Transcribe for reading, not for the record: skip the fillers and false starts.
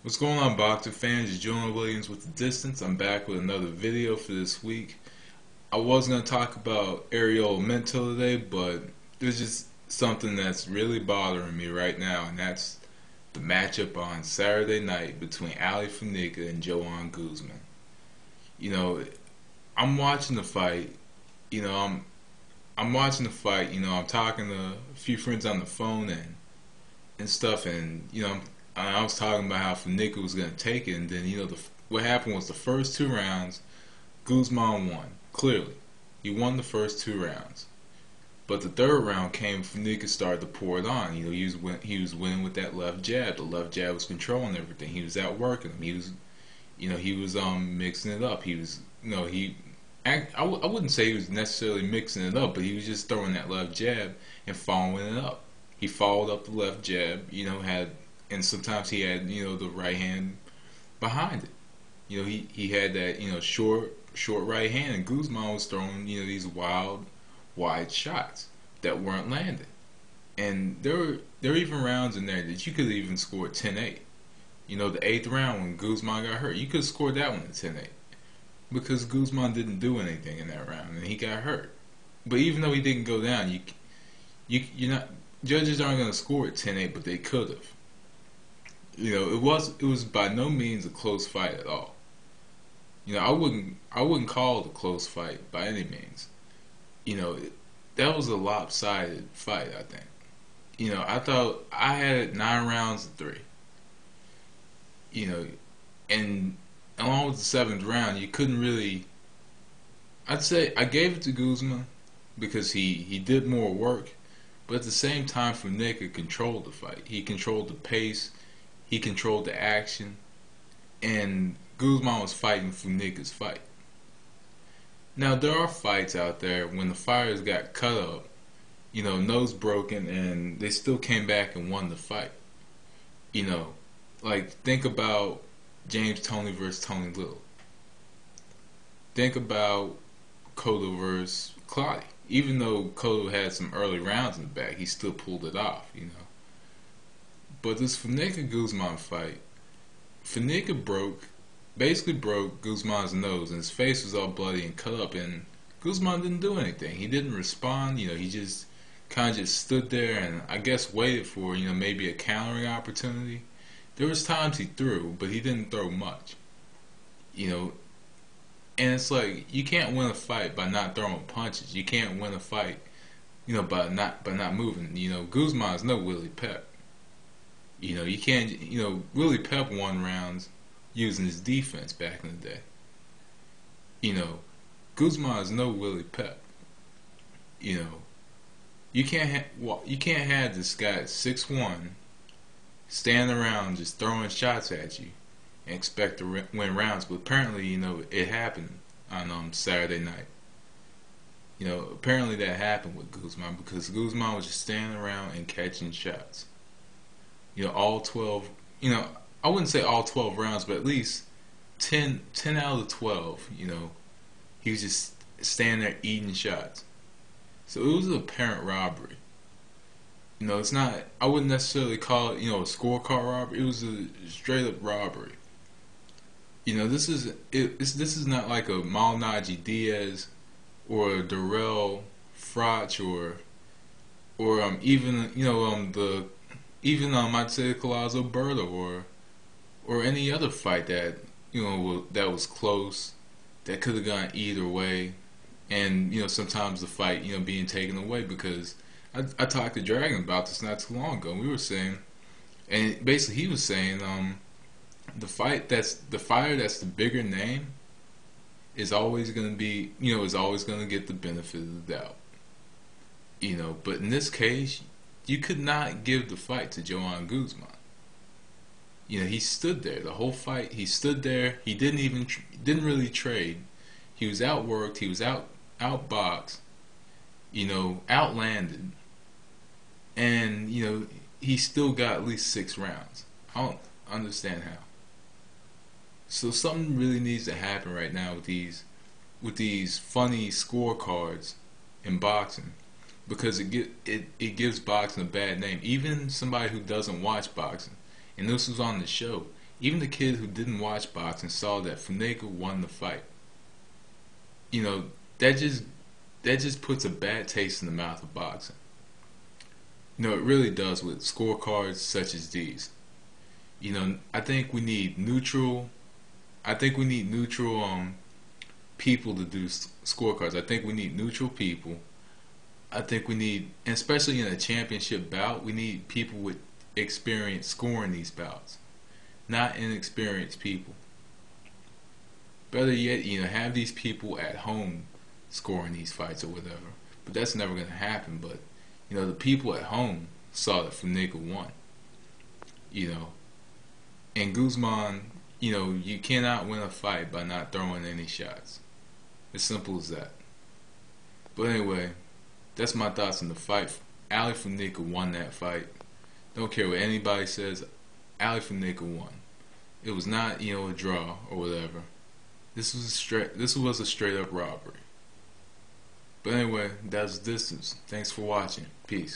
What's going on, boxing fans? It's Jonah Williams with The Distance. I'm back with another video for this week. I was going to talk about Ariel Mento today, but there's just something that's really bothering me right now, and that's the matchup on Saturday night between Ali Funeka and Joanne Guzman. You know, I'm watching the fight. You know, I'm watching the fight. I'm talking to a few friends on the phone and stuff, and I was talking about how Funeka was going to take it, and then what happened was the first two rounds, Guzman won clearly. He won the first two rounds, but the third round came. Funeka started to pour it on. He was winning with that left jab. The left jab was controlling everything. He was outworking him. He was mixing it up. He was he. I wouldn't say he was necessarily mixing it up, but he was just throwing that left jab and following it up. He followed up the left jab, and sometimes he had, the right hand behind it. He had that, short right hand, and Guzman was throwing, these wild, wide shots that weren't landing. And there were even rounds in there that you could even score 10-8. The eighth round when Guzman got hurt, you could have scored that one at 10-8 because Guzman didn't do anything in that round and he got hurt. But even though he didn't go down, you're not, judges aren't going to score at 10-8, but they could have. It was by no means a close fight at all. I wouldn't call it a close fight by any means. That was a lopsided fight, I think. I thought I had it 9 rounds to 3. And along with the seventh round, you couldn't really. I'd say I gave it to Guzman because he did more work, but at the same time, Funeka controlled the fight. He controlled the pace. He controlled the action, and Guzman was fighting Funeka's fight. Now there are fights out there when the fighters got cut up, nose broken, and they still came back and won the fight. Like think about James Toney versus Tony Little. Think about Cotto versus Clottey. Even though Cotto had some early rounds in the back, he still pulled it off. But this Funeka Guzman fight, Funeka basically broke Guzman's nose, and his face was all bloody and cut up, and Guzman didn't do anything. He didn't respond. He just kind of just stood there and I guess waited for maybe a countering opportunity. There was times he threw, but he didn't throw much. And it's like you can't win a fight by not throwing punches. You can't win a fight, by not moving. Guzman's no Willie Pep. You can't. Willie Pep won rounds using his defense back in the day. Guzman is no Willie Pep. You can't have this guy at 6'1", standing around just throwing shots at you and expect to win rounds. But apparently, it happened on Saturday night. Apparently that happened with Guzman because Guzman was just standing around and catching shots. All 12, I wouldn't say all 12 rounds, but at least 10 out of the 12, he was just standing there eating shots. So it was an apparent robbery. It's not, I wouldn't necessarily call it, a scorecard robbery. It was a straight up robbery. This is not like a Malnaji Diaz or a Darrell Froch or I'd say Collazo Berto or any other fight that that was close, that could have gone either way, and sometimes the fight being taken away because I talked to Dragon about this not too long ago. We were saying, and basically he was saying the fighter that's the bigger name is always going to be is always going to get the benefit of the doubt. But in this case, you could not give the fight to Joanne Guzman. He stood there the whole fight. He stood there. He didn't really trade. He was outworked. He was outboxed. Outlanded, and he still got at least 6 rounds. I don't understand how. So something really needs to happen right now with these funny scorecards in boxing, because it gives boxing a bad name. Even somebody who doesn't watch boxing, and this was on the show, Even the kid who didn't watch boxing saw that Funeka won the fight. You know, that just puts a bad taste in the mouth of boxing. You know, it really does with scorecards such as these. You know, I think we need neutral. I think we need neutral people to do scorecards. I think we need neutral people. I think we need, especially in a championship bout, we need people with experience scoring these bouts, not inexperienced people. Better yet, you know, have these people at home scoring these fights or whatever. But that's never going to happen. But you know, the people at home saw that Funeka won. You know, and Guzman, you know, you cannot win a fight by not throwing any shots. As simple as that. But anyway, that's my thoughts on the fight. Ali Funeka won that fight. Don't care what anybody says. Ali Funeka won. It was not, you know, a draw or whatever. This was a straight up robbery. But anyway, that's distance. Thanks for watching. Peace.